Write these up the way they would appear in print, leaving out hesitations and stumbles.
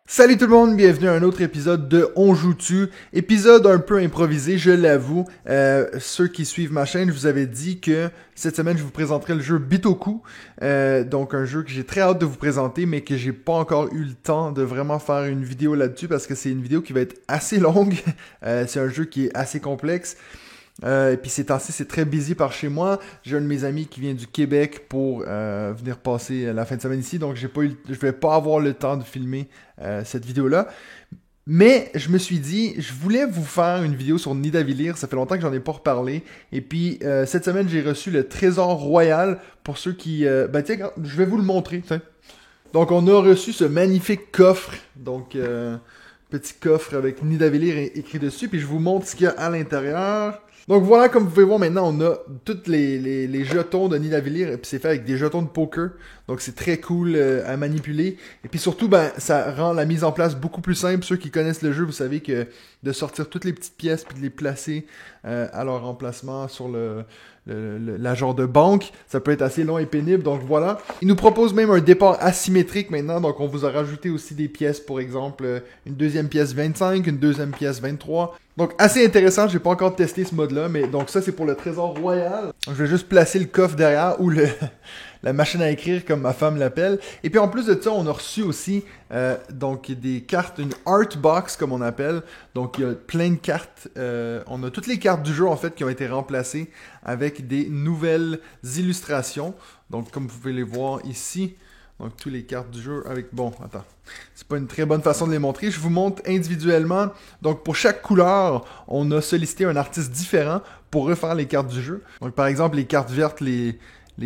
Salut tout le monde, bienvenue à un autre épisode de On Joue-tu. Épisode un peu improvisé, je l'avoue. Ceux qui suivent ma chaîne, je vous avais dit que cette semaine, je vous présenterai le jeu Bitoku. Donc un jeu que j'ai très hâte de vous présenter, mais que j'ai pas encore eu le temps de vraiment faire une vidéo là-dessus parce que c'est une vidéo qui va être assez longue. C'est un jeu qui est assez complexe. Et puis ces temps-ci, c'est très busy par chez moi. J'ai un de mes amis qui vient du Québec pour venir passer la fin de semaine ici, donc je vais pas avoir le temps de filmer cette vidéo-là. Mais je me suis dit, je voulais vous faire une vidéo sur Nidavellir, ça fait longtemps que j'en ai pas reparlé. Et puis cette semaine, j'ai reçu le Trésor Royal pour ceux qui... tiens, je vais vous le montrer. Tiens. Donc on a reçu ce magnifique coffre, donc petit coffre avec Nidavellir écrit dessus, puis je vous montre ce qu'il y a à l'intérieur. Donc voilà, comme vous pouvez voir maintenant, on a tous les jetons de Nidavellir, et puis c'est fait avec des jetons de poker, donc c'est très cool à manipuler. Et puis surtout, ça rend la mise en place beaucoup plus simple. Ceux qui connaissent le jeu, vous savez que de sortir toutes les petites pièces puis de les placer à leur emplacement sur la genre de banque, ça peut être assez long et pénible, donc voilà. Il nous propose même un départ asymétrique maintenant, donc on vous a rajouté aussi des pièces, pour exemple, une deuxième pièce 25, une deuxième pièce 23. Donc assez intéressant, j'ai pas encore testé ce mode-là, mais donc ça c'est pour le Trésor Royal. Je vais juste placer le coffre derrière, ou la machine à écrire comme ma femme l'appelle. Et puis en plus de ça, on a reçu aussi donc des cartes, une art box comme on appelle. Donc il y a plein de cartes. On a toutes les cartes du jeu en fait qui ont été remplacées avec des nouvelles illustrations. Donc comme vous pouvez les voir ici. Donc, toutes les cartes du jeu avec... Bon, attends. C'est pas une très bonne façon de les montrer. Je vous montre individuellement. Donc, pour chaque couleur, on a sollicité un artiste différent pour refaire les cartes du jeu. Donc, par exemple, les cartes vertes, les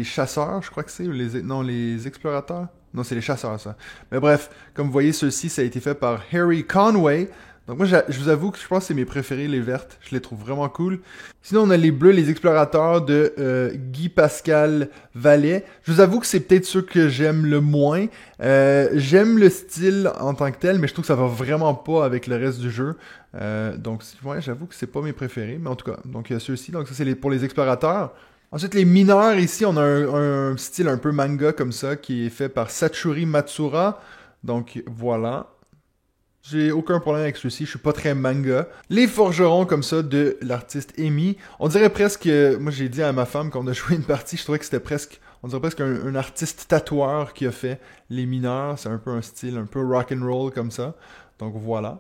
chasseurs, je crois que c'est, ou les explorateurs. Non, c'est les chasseurs, ça. Mais bref, comme vous voyez, ceux-ci, ça a été fait par Harry Conway. Donc moi, je vous avoue que je pense que c'est mes préférés, les vertes. Je les trouve vraiment cool. Sinon, on a les bleus, les explorateurs de Guy-Pascal Vallet. Je vous avoue que c'est peut-être ceux que j'aime le moins. J'aime le style en tant que tel, mais je trouve que ça va vraiment pas avec le reste du jeu. Donc, ouais, j'avoue que c'est pas mes préférés. Mais en tout cas, donc il y a ceux-ci. Donc ça, c'est pour les explorateurs. Ensuite, les mineurs, ici, on a un style un peu manga comme ça, qui est fait par Satsuri Matsura. Donc, voilà. J'ai aucun problème avec ceux-ci, je suis pas très manga. Les forgerons comme ça de l'artiste Amy. On dirait presque, moi j'ai dit à ma femme quand on a joué une partie, je trouvais que c'était presque, on dirait presque un artiste tatoueur qui a fait les mineurs. C'est un peu un style un peu rock'n'roll comme ça. Donc voilà.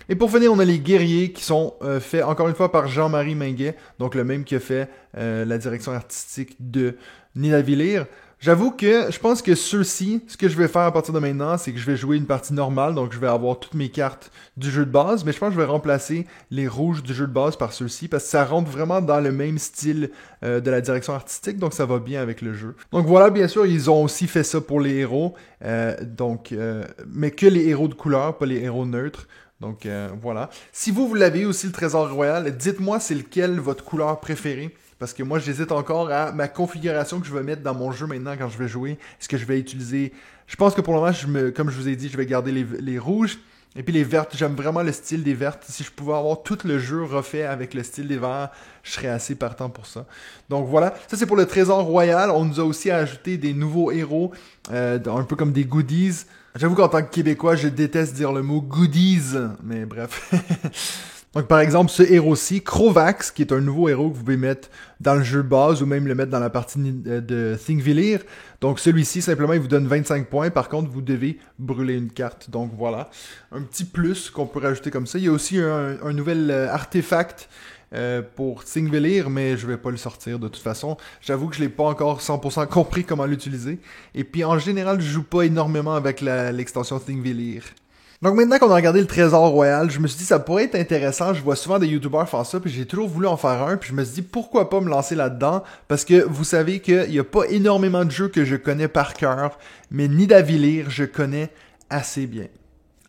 Et pour finir, on a les guerriers qui sont faits encore une fois par Jean-Marie Minguet, donc le même qui a fait la direction artistique de Nidavellir. J'avoue que je pense que ceux-ci, ce que je vais faire à partir de maintenant, c'est que je vais jouer une partie normale, donc je vais avoir toutes mes cartes du jeu de base, mais je pense que je vais remplacer les rouges du jeu de base par ceux-ci, parce que ça rentre vraiment dans le même style de la direction artistique, donc ça va bien avec le jeu. Donc voilà, bien sûr, ils ont aussi fait ça pour les héros, mais que les héros de couleur, pas les héros neutres. Donc voilà. Si vous l'avez aussi le Trésor Royal, dites-moi c'est lequel votre couleur préférée. Parce que moi, j'hésite encore à ma configuration que je vais mettre dans mon jeu maintenant quand je vais jouer. Est-ce que je vais utiliser... Je pense que pour le moment, comme je vous ai dit, je vais garder les rouges. Et puis les vertes, j'aime vraiment le style des vertes. Si je pouvais avoir tout le jeu refait avec le style des verts, je serais assez partant pour ça. Donc voilà, ça c'est pour le Trésor Royal. On nous a aussi ajouté des nouveaux héros, un peu comme des goodies. J'avoue qu'en tant que Québécois, je déteste dire le mot goodies, mais bref... Donc, par exemple, ce héros-ci, Crovax, qui est un nouveau héros que vous pouvez mettre dans le jeu de base ou même le mettre dans la partie de Thingvellir. Donc, celui-ci, simplement, il vous donne 25 points. Par contre, vous devez brûler une carte. Donc, voilà. Un petit plus qu'on peut rajouter comme ça. Il y a aussi un nouvel artefact pour Thingvellir, mais je vais pas le sortir de toute façon. J'avoue que je l'ai pas encore 100% compris comment l'utiliser. Et puis, en général, je joue pas énormément avec l'extension Thingvellir. Donc maintenant qu'on a regardé le Trésor Royal, je me suis dit ça pourrait être intéressant. Je vois souvent des youtubeurs faire ça, puis j'ai toujours voulu en faire un, puis je me suis dit pourquoi pas me lancer là-dedans, parce que vous savez qu'il n'y a pas énormément de jeux que je connais par cœur, mais Nidavellir, je connais assez bien.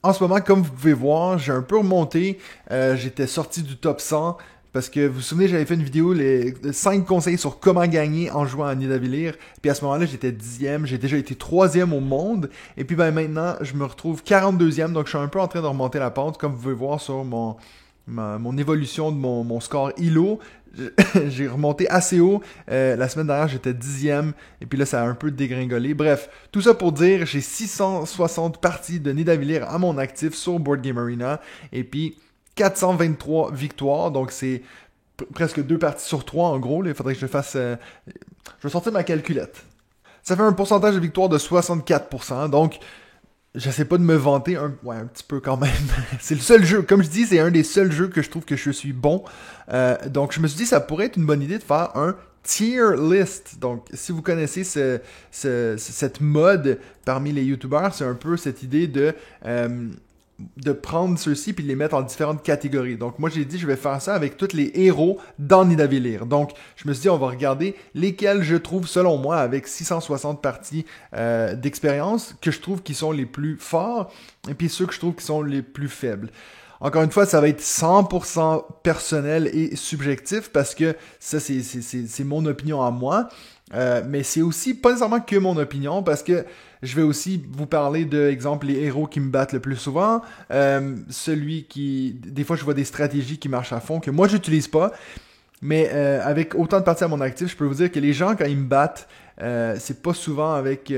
En ce moment, comme vous pouvez voir, j'ai un peu remonté, j'étais sorti du top 100, parce que vous vous souvenez, j'avais fait une vidéo, les 5 conseils sur comment gagner en jouant à Nidavellir. Puis à ce moment-là, j'étais 10e, j'ai déjà été 3e au monde. Et puis maintenant, je me retrouve 42e, donc je suis un peu en train de remonter la pente. Comme vous pouvez voir sur mon évolution de mon score ILO, j'ai remonté assez haut. La semaine dernière, j'étais 10e. Et puis là, ça a un peu dégringolé. Bref, tout ça pour dire, j'ai 660 parties de Nidavellir à mon actif sur Board Game Arena. Et puis 423 victoires. Donc c'est presque 2 parties sur 3 en gros. Là. Il faudrait que je fasse... je vais sortir ma calculette. Ça fait un pourcentage de victoire de 64%. Donc... j'essaie pas de me vanter, un petit peu quand même. C'est le seul jeu, comme je dis, c'est un des seuls jeux que je trouve que je suis bon. Donc je me suis dit, ça pourrait être une bonne idée de faire un tier list. Donc si vous connaissez cette mode parmi les YouTubers, c'est un peu cette idée de prendre ceux-ci puis de les mettre en différentes catégories. Donc moi j'ai dit je vais faire ça avec tous les héros dans Nidavellir. Donc je me suis dit on va regarder lesquels je trouve selon moi avec 660 parties d'expérience que je trouve qui sont les plus forts et puis ceux que je trouve qui sont les plus faibles. Encore une fois, ça va être 100% personnel et subjectif parce que ça c'est mon opinion à moi. Mais c'est aussi pas nécessairement que mon opinion parce que je vais aussi vous parler de, exemple, les héros qui me battent le plus souvent. Celui qui... des fois, je vois des stratégies qui marchent à fond que moi, j'utilise pas. Mais avec autant de parties à mon actif, je peux vous dire que les gens, quand ils me battent, c'est pas souvent avec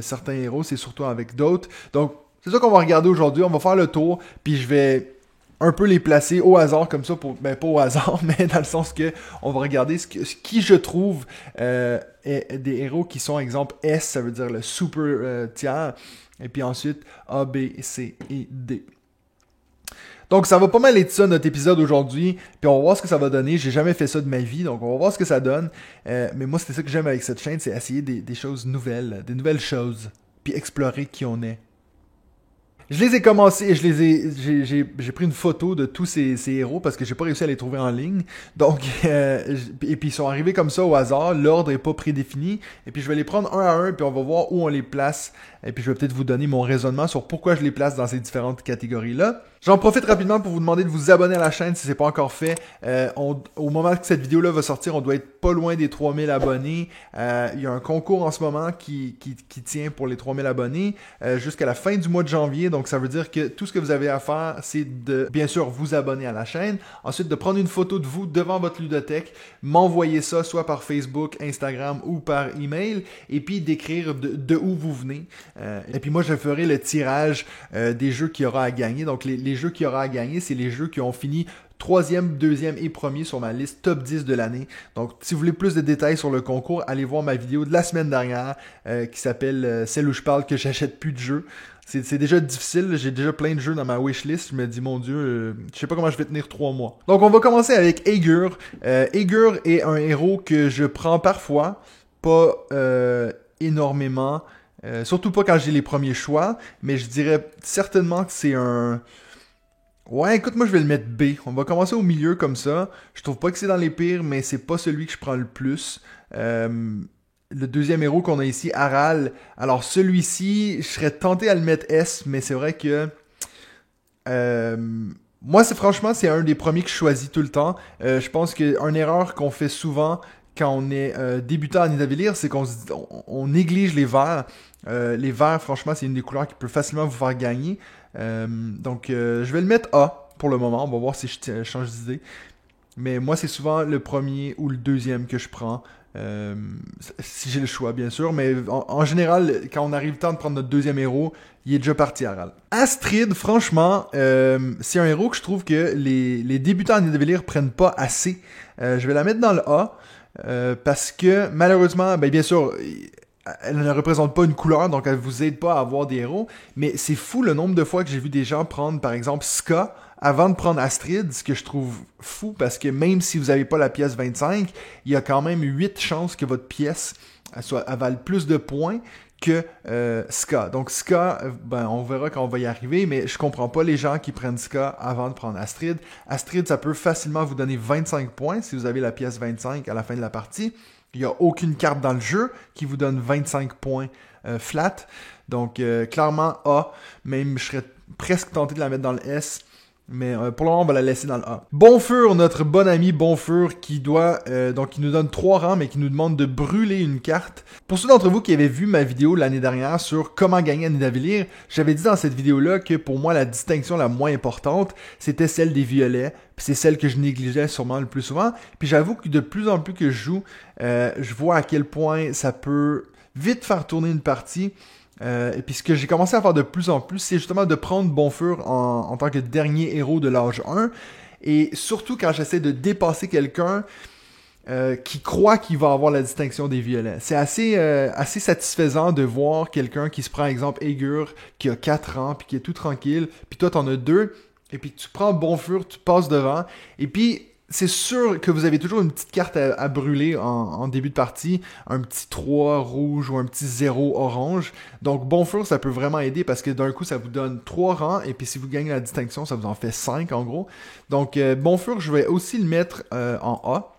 certains héros, c'est surtout avec d'autres. Donc, c'est ça qu'on va regarder aujourd'hui. On va faire le tour, puis je vais un peu les placer au hasard comme ça, pas au hasard, mais dans le sens que on va regarder qui je trouve est des héros qui sont, exemple, S, ça veut dire le super tiers, et puis ensuite A, B, C et D. Donc ça va pas mal être ça notre épisode aujourd'hui, puis on va voir ce que ça va donner. J'ai jamais fait ça de ma vie, donc on va voir ce que ça donne. Mais moi, c'est ça que j'aime avec cette chaîne, c'est essayer des choses nouvelles, des nouvelles choses, puis explorer qui on est. Je les ai commencés, j'ai pris une photo de tous ces héros parce que j'ai pas réussi à les trouver en ligne. Donc, et puis ils sont arrivés comme ça au hasard, l'ordre est pas prédéfini. Et puis je vais les prendre un à un, puis on va voir où on les place. Et puis je vais peut-être vous donner mon raisonnement sur pourquoi je les place dans ces différentes catégories-là. J'en profite rapidement pour vous demander de vous abonner à la chaîne si c'est pas encore fait. Au moment que cette vidéo-là va sortir, on doit être pas loin des 3000 abonnés. Il y a un concours en ce moment qui tient pour les 3000 abonnés jusqu'à la fin du mois de janvier. Donc ça veut dire que tout ce que vous avez à faire, c'est de, bien sûr, vous abonner à la chaîne. Ensuite, de prendre une photo de vous devant votre ludothèque, m'envoyer ça soit par Facebook, Instagram ou par email, et puis d'écrire de où vous venez. Et puis moi, je ferai le tirage des jeux qu'il y aura à gagner. Donc les jeux qu'il y aura à gagner, c'est les jeux qui ont fini 3e, 2e et 1er sur ma liste top 10 de l'année. Donc, si vous voulez plus de détails sur le concours, allez voir ma vidéo de la semaine dernière qui s'appelle celle où je parle que j'achète plus de jeux. C'est déjà difficile, j'ai déjà plein de jeux dans ma wishlist. Je me dis, mon Dieu, je sais pas comment je vais tenir 3 mois. Donc, on va commencer avec Aegur. Aegur est un héros que je prends parfois, pas énormément, surtout pas quand j'ai les premiers choix, mais je dirais certainement que c'est un... Ouais, écoute, moi je vais le mettre B. On va commencer au milieu comme ça. Je trouve pas que c'est dans les pires, mais c'est pas celui que je prends le plus. Le deuxième héros qu'on a ici, Aral. Alors celui-ci, je serais tenté à le mettre S, mais c'est vrai que... moi, franchement, c'est un des premiers que je choisis tout le temps. Je pense qu'une erreur qu'on fait souvent quand on est débutant à Nidavellir, c'est qu'on néglige les verts. Les verts, franchement, c'est une des couleurs qui peut facilement vous faire gagner. Donc, je vais le mettre A pour le moment. On va voir si je change d'idée. Mais moi, c'est souvent le premier ou le deuxième que je prends. Si j'ai le choix, bien sûr. Mais en général, quand on arrive le temps de prendre notre deuxième héros, il est déjà parti, Aral. Astrid, franchement, c'est un héros que je trouve que les débutants à Nidavellir prennent pas assez. Je vais la mettre dans le A. Parce que, malheureusement, bien sûr... elle ne représente pas une couleur, donc elle vous aide pas à avoir des héros. Mais c'est fou le nombre de fois que j'ai vu des gens prendre, par exemple, Ska avant de prendre Astrid, ce que je trouve fou, parce que même si vous n'avez pas la pièce 25, il y a quand même 8 chances que votre pièce elle vale plus de points que Ska. Donc Ska, on verra quand on va y arriver, mais je comprends pas les gens qui prennent Ska avant de prendre Astrid. Astrid, ça peut facilement vous donner 25 points si vous avez la pièce 25 à la fin de la partie. Il n'y a aucune carte dans le jeu qui vous donne 25 points flat. Donc, clairement, A. Même, je serais presque tenté de la mettre dans le S. Mais pour le moment, on va la laisser dans le A. Bonfur, notre bon ami Bonfur, qui doit donc qui nous donne 3 rangs, mais qui nous demande de brûler une carte. Pour ceux d'entre vous qui avaient vu ma vidéo l'année dernière sur comment gagner à Nidavellir, j'avais dit dans cette vidéo-là que pour moi, la distinction la moins importante, c'était celle des violets. Puis c'est celle que je négligeais sûrement le plus souvent. Puis j'avoue que de plus en plus que je joue, je vois à quel point ça peut vite faire tourner une partie. Et puis ce que j'ai commencé à faire de plus en plus, c'est justement de prendre Bonfur en tant que dernier héros de l'âge 1. Et surtout quand j'essaie de dépasser quelqu'un qui croit qu'il va avoir la distinction des violets. C'est assez satisfaisant de voir quelqu'un qui se prend, exemple, Aegur, qui a 4 ans, puis qui est tout tranquille, puis toi t'en as 2, et puis tu prends Bonfur, tu passes devant, et puis c'est sûr que vous avez toujours une petite carte à brûler en début de partie, un petit 3 rouge ou un petit 0 orange. Donc Bonfur, ça peut vraiment aider parce que d'un coup, ça vous donne 3 rangs, et puis si vous gagnez la distinction, ça vous en fait 5 en gros. Donc Bonfur, je vais aussi le mettre en A.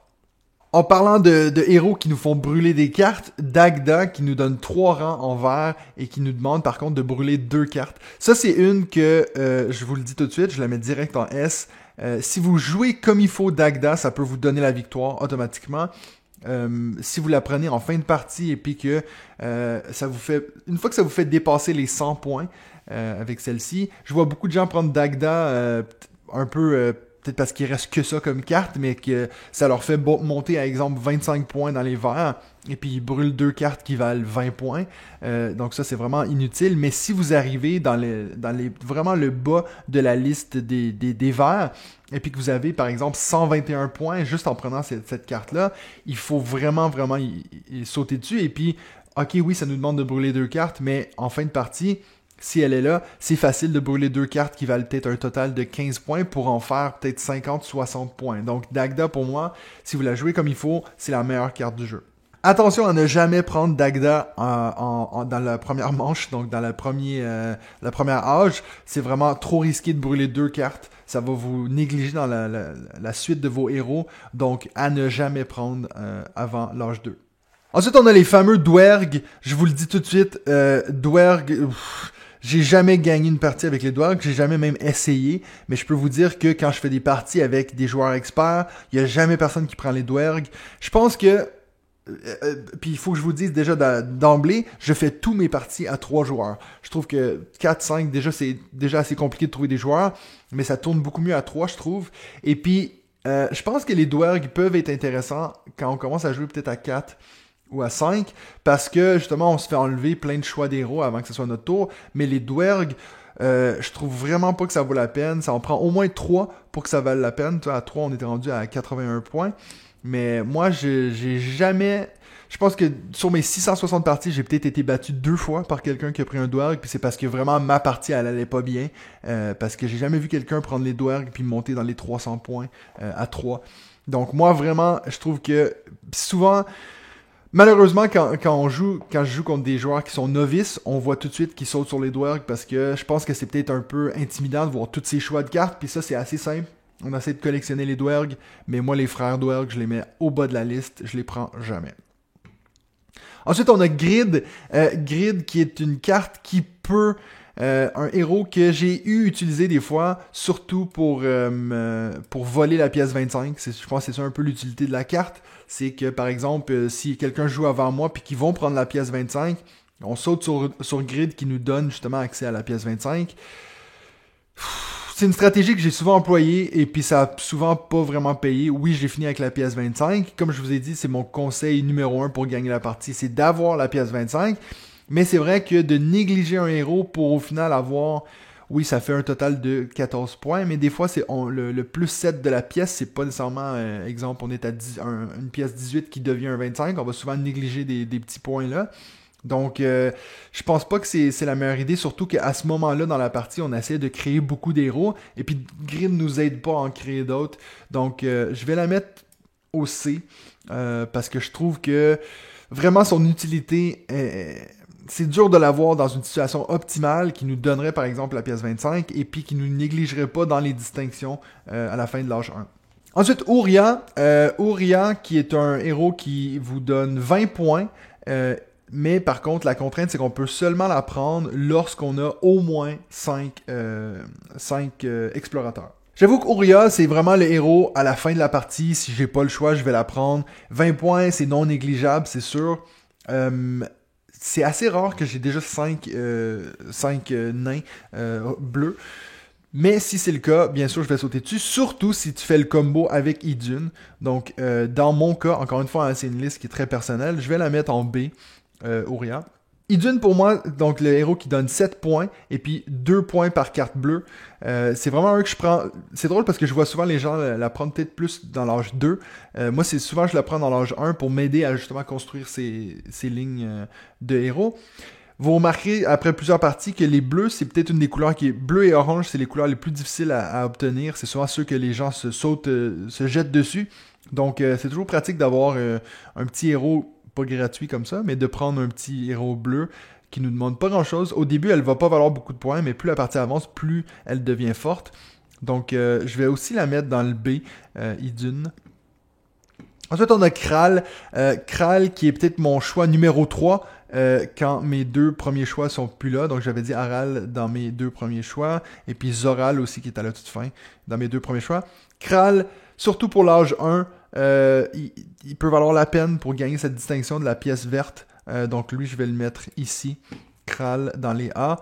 En parlant de héros qui nous font brûler des cartes, Dagda qui nous donne 3 rangs en vert et qui nous demande par contre de brûler 2 cartes. Ça, c'est une que, je vous le dis tout de suite, je la mets direct en S. Si vous jouez comme il faut Dagda, ça peut vous donner la victoire automatiquement. Si vous la prenez en fin de partie et puis que ça vous fait, une fois que ça vous fait dépasser les 100 points avec celle-ci, je vois beaucoup de gens prendre Dagda un peu peut-être parce qu'il reste que ça comme carte, mais que ça leur fait monter à exemple 25 points dans les verts, et puis ils brûlent 2 cartes qui valent 20 points. Donc ça, c'est vraiment inutile. Mais si vous arrivez dans vraiment le bas de la liste des verts, et puis que vous avez par exemple 121 points juste en prenant cette carte-là, il faut vraiment y sauter dessus. Et puis, ok, oui, ça nous demande de brûler 2 cartes, mais en fin de partie, si elle est là, c'est facile de brûler 2 cartes qui valent peut-être un total de 15 points pour en faire peut-être 50-60 points. Donc Dagda, pour moi, si vous la jouez comme il faut, c'est la meilleure carte du jeu. Attention à ne jamais prendre Dagda dans la première manche, donc dans la première âge. C'est vraiment trop risqué de brûler 2 cartes. Ça va vous négliger dans la suite de vos héros. Donc à ne jamais prendre avant l'âge 2. Ensuite, on a les fameux Dwerg. Je vous le dis tout de suite, Dwerg... J'ai jamais gagné une partie avec les Dwerg, j'ai jamais même essayé, mais je peux vous dire que quand je fais des parties avec des joueurs experts, il y a jamais personne qui prend les Dwerg. Je pense que, puis il faut que je vous dise déjà d'emblée, je fais tous mes parties à 3 joueurs. Je trouve que 4-5, déjà c'est déjà assez compliqué de trouver des joueurs, mais ça tourne beaucoup mieux à 3, je trouve. Et puis, je pense que les Dwerg peuvent être intéressants quand on commence à jouer peut-être à 4. Ou à 5, parce que justement on se fait enlever plein de choix d'héros avant que ce soit notre tour, mais les Dwerg, je trouve vraiment pas que ça vaut la peine, ça en prend au moins 3 pour que ça vaille la peine. Toi, à 3 on était rendu à 81 points, mais moi j'ai jamais, je pense que sur mes 660 parties, j'ai peut-être été battu 2 fois par quelqu'un qui a pris un Dwerg, puis c'est parce que vraiment ma partie elle allait pas bien, parce que j'ai jamais vu quelqu'un prendre les Dwerg puis monter dans les 300 points à 3. Donc moi vraiment, je trouve que souvent... Malheureusement, quand je joue contre des joueurs qui sont novices, on voit tout de suite qu'ils sautent sur les Dwerg parce que je pense que c'est peut-être un peu intimidant de voir tous ces choix de cartes, puis ça c'est assez simple. On essaie de collectionner les Dwerg, mais moi les frères Dwerg, je les mets au bas de la liste, je les prends jamais. Ensuite, on a Grid. Grid qui est une carte qui peut... un héros que j'ai utilisé des fois, surtout pour voler la pièce 25. Je pense que c'est ça un peu l'utilité de la carte. C'est que, par exemple, si quelqu'un joue avant moi puis qu'ils vont prendre la pièce 25, on saute sur Grid qui nous donne justement accès à la pièce 25. C'est une stratégie que j'ai souvent employée et puis ça a souvent pas vraiment payé. Oui, j'ai fini avec la pièce 25. Comme je vous ai dit, c'est mon conseil numéro 1 pour gagner la partie, c'est d'avoir la pièce 25. Mais c'est vrai que de négliger un héros pour au final avoir... Oui, ça fait un total de 14 points, mais des fois, c'est le plus 7 de la pièce, c'est pas nécessairement... exemple, on est à une pièce 18 qui devient un 25, on va souvent négliger des petits points là. Donc, je pense pas que c'est la meilleure idée, surtout qu'à ce moment-là, dans la partie, on essaie de créer beaucoup d'héros, et puis Grid nous aide pas à en créer d'autres. Donc, je vais la mettre au C, parce que je trouve que vraiment son utilité c'est dur de l'avoir dans une situation optimale qui nous donnerait par exemple la pièce 25 et puis qui nous négligerait pas dans les distinctions à la fin de l'âge 1. Ensuite, Ouria. Ouria qui est un héros qui vous donne 20 points, mais par contre la contrainte c'est qu'on peut seulement la prendre lorsqu'on a au moins 5 explorateurs. J'avoue qu'Ouria, c'est vraiment le héros à la fin de la partie. Si j'ai pas le choix, je vais la prendre. 20 points, c'est non négligeable, c'est sûr. C'est assez rare que j'ai déjà 5 nains bleus. Mais si c'est le cas, bien sûr, je vais sauter dessus. Surtout si tu fais le combo avec Idun. Donc, dans mon cas, encore une fois, hein, c'est une liste qui est très personnelle. Je vais la mettre en B, Ouria. Idun, pour moi, donc le héros qui donne 7 points et puis 2 points par carte bleue. C'est vraiment un que je prends. C'est drôle parce que je vois souvent les gens la prendre peut-être plus dans l'âge 2. Moi, c'est souvent je la prends dans l'âge 1 pour m'aider à justement construire ces lignes de héros. Vous remarquerez après plusieurs parties que les bleus, c'est peut-être une des couleurs qui est bleu et orange, c'est les couleurs les plus difficiles à obtenir. C'est souvent ceux que les gens se jettent dessus. Donc, c'est toujours pratique d'avoir un petit héros pas gratuit comme ça, mais de prendre un petit héros bleu qui nous demande pas grand-chose. Au début, elle va pas valoir beaucoup de points, mais plus la partie avance, plus elle devient forte. Donc, je vais aussi la mettre dans le B, Idun. Ensuite, on a Kral. Kral qui est peut-être mon choix numéro 3 quand mes 2 premiers choix sont plus là. Donc, j'avais dit Aral dans mes 2 premiers choix. Et puis Zoral aussi qui est à la toute fin dans mes 2 premiers choix. Kral, surtout pour l'âge 1, il peut valoir la peine pour gagner cette distinction de la pièce verte. Donc, lui, je vais le mettre ici. Kral dans les A.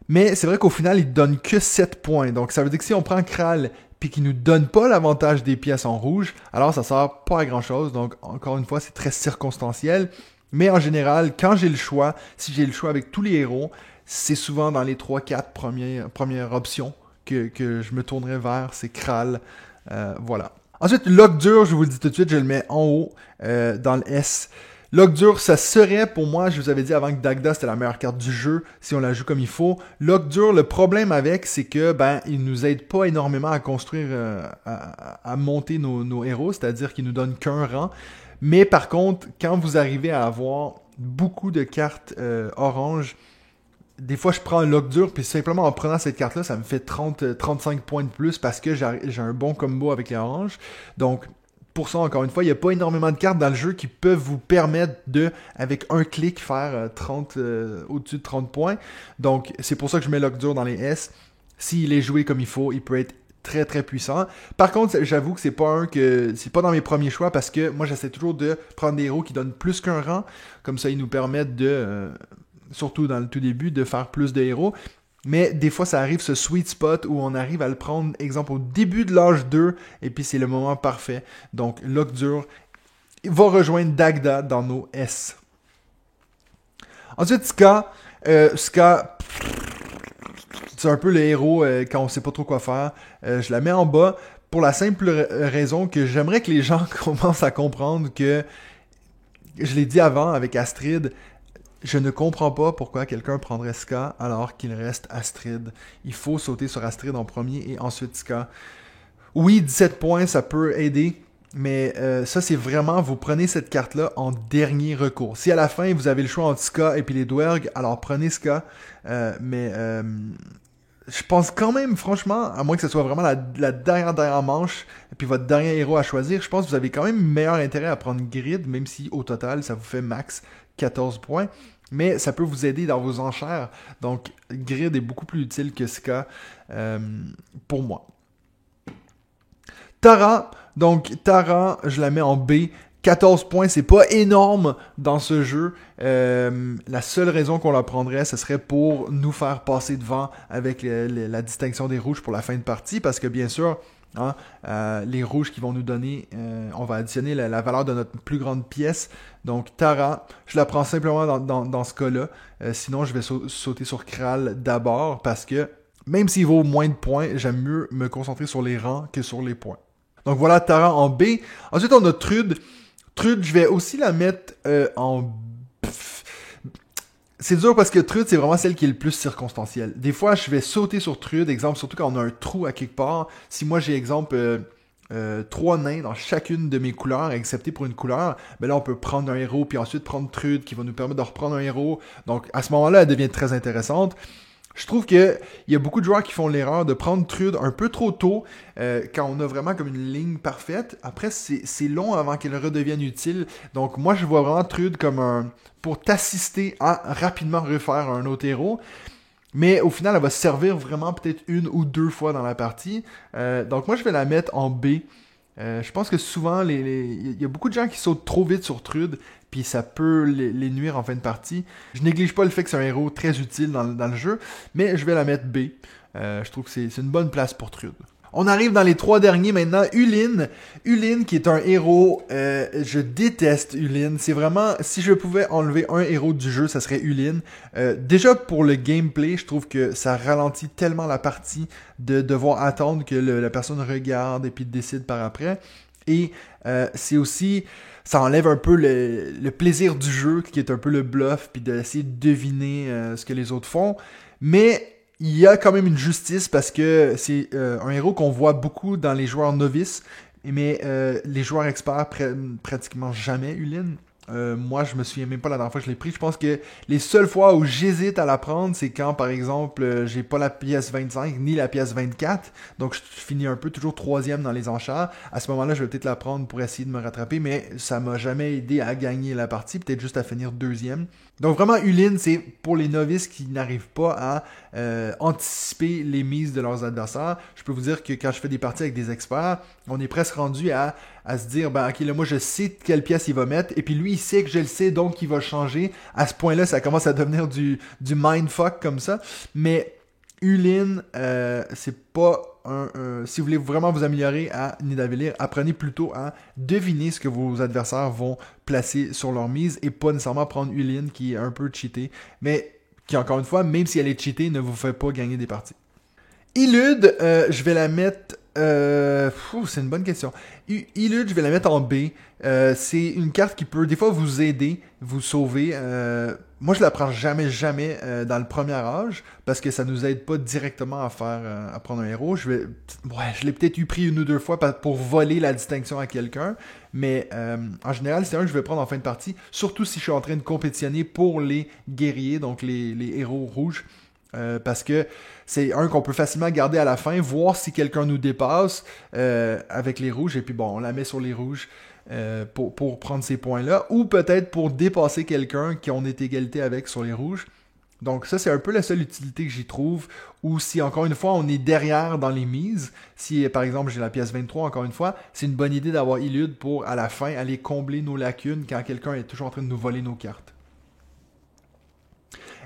Mais c'est vrai qu'au final, il ne donne que 7 points. Donc, ça veut dire que si on prend Kral puis qu'il ne nous donne pas l'avantage des pièces en rouge, alors ça ne sert pas à grand-chose. Donc, encore une fois, c'est très circonstanciel. Mais en général, quand j'ai le choix, si j'ai le choix avec tous les héros, c'est souvent dans les 3-4 premières options que je me tournerai vers. C'est Kral. Voilà. Ensuite, Lockdur, je vous le dis tout de suite, je le mets en haut, dans le S. Lockdur, ça serait pour moi, je vous avais dit avant que Dagda c'était la meilleure carte du jeu, si on la joue comme il faut. Lockdur, le problème avec, c'est que il nous aide pas énormément à construire, à monter nos héros, c'est-à-dire qu'il nous donne qu'un rang. Mais par contre, quand vous arrivez à avoir beaucoup de cartes orange, des fois je prends un Lockdur, puis simplement en prenant cette carte-là, ça me fait 35 points de plus parce que j'ai un bon combo avec les oranges. Donc, pour ça, encore une fois, il n'y a pas énormément de cartes dans le jeu qui peuvent vous permettre de, avec un clic, faire au-dessus de 30 points. Donc, c'est pour ça que je mets Lockdur dans les S. S'il est joué comme il faut, il peut être très très puissant. Par contre, j'avoue que c'est pas dans mes premiers choix parce que moi, j'essaie toujours de prendre des héros qui donnent plus qu'un rang. Comme ça, ils nous permettent de, surtout dans le tout début, de faire plus de héros. Mais des fois, ça arrive ce sweet spot où on arrive à le prendre, exemple, au début de l'âge 2, et puis c'est le moment parfait. Donc, Lockdur va rejoindre Dagda dans nos S. Ensuite, Ska. Ska, c'est un peu le héros quand on sait pas trop quoi faire. Je la mets en bas pour la simple raison que j'aimerais que les gens commencent à comprendre que, je l'ai dit avant avec Astrid, je ne comprends pas pourquoi quelqu'un prendrait Ska alors qu'il reste Astrid. Il faut sauter sur Astrid en premier et ensuite Ska. Oui, 17 points, ça peut aider, mais ça, c'est vraiment, vous prenez cette carte-là en dernier recours. Si à la fin, vous avez le choix entre Ska et puis les Dwergs, alors prenez Ska. Mais je pense quand même, franchement, à moins que ce soit vraiment la dernière manche, et puis votre dernier héros à choisir, je pense que vous avez quand même meilleur intérêt à prendre Grid, même si au total, ça vous fait max 14 points. Mais ça peut vous aider dans vos enchères. Donc, Grid est beaucoup plus utile que Ska pour moi. Tara, je la mais en B. 14 points, c'est pas énorme dans ce jeu. La seule raison qu'on la prendrait, ce serait pour nous faire passer devant avec la distinction des rouges pour la fin de partie. Parce que bien sûr, les rouges qui vont nous donner, on va additionner la valeur de notre plus grande pièce. Donc Tara, je la prends simplement dans ce cas-là. Sinon, je vais sauter sur Kral d'abord parce que même s'il vaut moins de points, j'aime mieux me concentrer sur les rangs que sur les points. Donc voilà Tara en B. Ensuite, on a Trude. Trude, je vais aussi la mettre en... C'est dur parce que Trude, c'est vraiment celle qui est le plus circonstancielle. Des fois, je vais sauter sur Trude, exemple, surtout quand on a un trou à quelque part. Si moi, j'ai, exemple, 3 nains dans chacune de mes couleurs, excepté pour une couleur, ben là, on peut prendre un héros, puis ensuite prendre Trude, qui va nous permettre de reprendre un héros. Donc, à ce moment-là, elle devient très intéressante. Je trouve qu'il y a beaucoup de joueurs qui font l'erreur de prendre Trude un peu trop tôt quand on a vraiment comme une ligne parfaite. Après, c'est long avant qu'elle redevienne utile. Donc moi, je vois vraiment Trude comme pour t'assister à rapidement refaire un autre héros. Mais au final, elle va servir vraiment peut-être 1 ou 2 fois dans la partie. Donc moi, je vais la mettre en B. Je pense que souvent, il y a beaucoup de gens qui sautent trop vite sur Trude, puis ça peut les nuire en fin de partie. Je néglige pas le fait que c'est un héros très utile dans le jeu, mais je vais la mettre B. Je trouve que c'est une bonne place pour Trude. On arrive dans les 3 derniers maintenant. Ulin. Ulin qui est un héros, je déteste Ulin. C'est vraiment, si je pouvais enlever un héros du jeu, ça serait Ulin. Déjà pour le gameplay, je trouve que ça ralentit tellement la partie de devoir attendre que la personne regarde et puis décide par après. Et c'est aussi, ça enlève un peu le plaisir du jeu qui est un peu le bluff puis d'essayer de deviner ce que les autres font. Mais il y a quand même une justice parce que c'est un héros qu'on voit beaucoup dans les joueurs novices, mais les joueurs experts prennent pratiquement jamais Ulin. Moi, je me souviens même pas la dernière fois que je l'ai pris. Je pense que les seules fois où j'hésite à la prendre, c'est quand, par exemple, j'ai pas la pièce 25 ni la pièce 24. Donc, je finis un peu toujours 3e dans les enchères. À ce moment-là, je vais peut-être la prendre pour essayer de me rattraper, mais ça m'a jamais aidé à gagner la partie. Peut-être juste à finir 2e. Donc, vraiment, Ulin, c'est pour les novices qui n'arrivent pas à anticiper les mises de leurs adversaires. Je peux vous dire que quand je fais des parties avec des experts, on est presque rendu à se dire, ben ok, là moi je sais quelle pièce il va mettre, et puis lui il sait que je le sais, donc il va changer. À ce point-là, ça commence à devenir du mindfuck comme ça. Mais Ulin, c'est pas si vous voulez vraiment vous améliorer à Nidavellir, apprenez plutôt à deviner ce que vos adversaires vont placer sur leur mise, et pas nécessairement prendre Ulin qui est un peu cheaté, mais qui encore une fois, même si elle est cheatée, ne vous fait pas gagner des parties. Illud, je vais la mettre... c'est une bonne question. Illud, je vais la mettre en B. C'est une carte qui peut des fois vous aider, vous sauver. Moi, je la prends jamais dans le premier âge parce que ça nous aide pas directement à prendre un héros. Je l'ai peut-être pris 1 ou 2 fois pour voler la distinction à quelqu'un, mais en général, c'est un que je vais prendre en fin de partie, surtout si je suis en train de compétitionner pour les guerriers, donc les héros rouges. Parce que c'est un qu'on peut facilement garder à la fin, voir si quelqu'un nous dépasse avec les rouges, et puis bon, on la met sur les rouges pour prendre ces points-là, ou peut-être pour dépasser quelqu'un qu'on est égalité avec sur les rouges. Donc ça, c'est un peu la seule utilité que j'y trouve, ou si encore une fois, on est derrière dans les mises, si par exemple j'ai la pièce 23, encore une fois, c'est une bonne idée d'avoir Illud pour, à la fin, aller combler nos lacunes quand quelqu'un est toujours en train de nous voler nos cartes.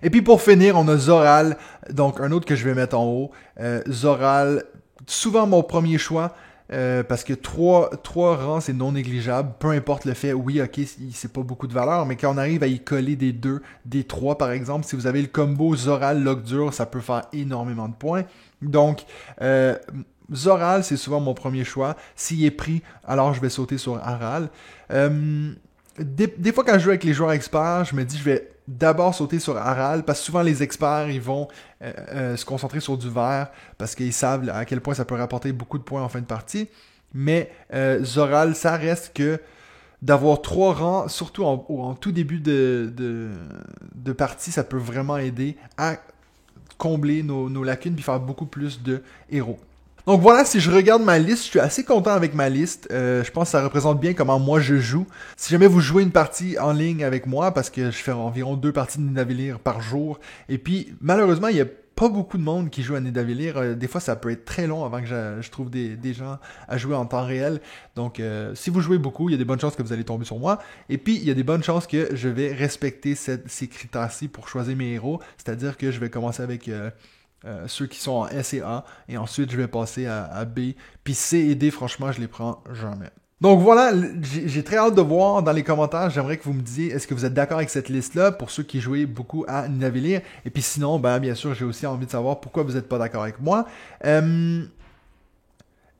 Et puis pour finir, on a Zoral, donc un autre que je vais mettre en haut. Zoral, souvent mon premier choix, parce que 3 rangs, c'est non négligeable. Peu importe le fait, oui, ok, c'est pas beaucoup de valeur, mais quand on arrive à y coller des 2, des 3 par exemple, si vous avez le combo Zoral Lockdur, ça peut faire énormément de points. Donc, Zoral, c'est souvent mon premier choix. S'il est pris, alors je vais sauter sur Aral. Des fois, quand je joue avec les joueurs experts, je me dis je vais d'abord sauter sur Aral, parce que souvent les experts, ils vont se concentrer sur du vert, parce qu'ils savent à quel point ça peut rapporter beaucoup de points en fin de partie. Mais Zoral, ça reste que d'avoir 3 rangs, surtout en tout début de partie, ça peut vraiment aider à combler nos lacunes, puis faire beaucoup plus de héros. Donc voilà, si je regarde ma liste, je suis assez content avec ma liste. Je pense que ça représente bien comment moi je joue. Si jamais vous jouez une partie en ligne avec moi, parce que je fais environ 2 parties de Nidavellir par jour, et puis malheureusement, il n'y a pas beaucoup de monde qui joue à Nidavellir. Des fois, ça peut être très long avant que je trouve des gens à jouer en temps réel. Donc, si vous jouez beaucoup, il y a des bonnes chances que vous allez tomber sur moi. Et puis, il y a des bonnes chances que je vais respecter ces critères-ci pour choisir mes héros. C'est-à-dire que je vais commencer avec... ceux qui sont en S et A, et ensuite je vais passer à B. Puis C et D, franchement, je les prends jamais. Donc voilà, j'ai très hâte de voir dans les commentaires. J'aimerais que vous me disiez, est-ce que vous êtes d'accord avec cette liste-là pour ceux qui jouaient beaucoup à Nidavellir? Et puis sinon, ben bien sûr, j'ai aussi envie de savoir pourquoi vous n'êtes pas d'accord avec moi.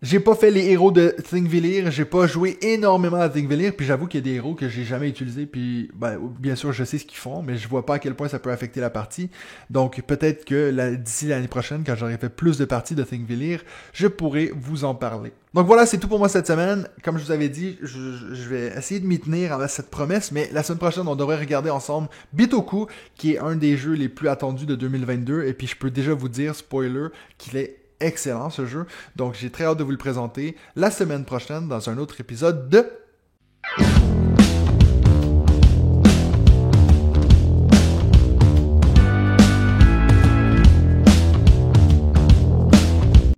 J'ai pas fait les héros de Thingvellir, j'ai pas joué énormément à Thingvellir, puis j'avoue qu'il y a des héros que j'ai jamais utilisés, puis ben, bien sûr je sais ce qu'ils font, mais je vois pas à quel point ça peut affecter la partie. Donc peut-être que d'ici l'année prochaine, quand j'aurai fait plus de parties de Thingvellir, je pourrai vous en parler. Donc voilà, c'est tout pour moi cette semaine. Comme je vous avais dit, je vais essayer de m'y tenir à cette promesse, mais la semaine prochaine, on devrait regarder ensemble Bitoku, qui est un des jeux les plus attendus de 2022, et puis je peux déjà vous dire, spoiler, qu'il est excellent ce jeu, donc j'ai très hâte de vous le présenter la semaine prochaine dans un autre épisode de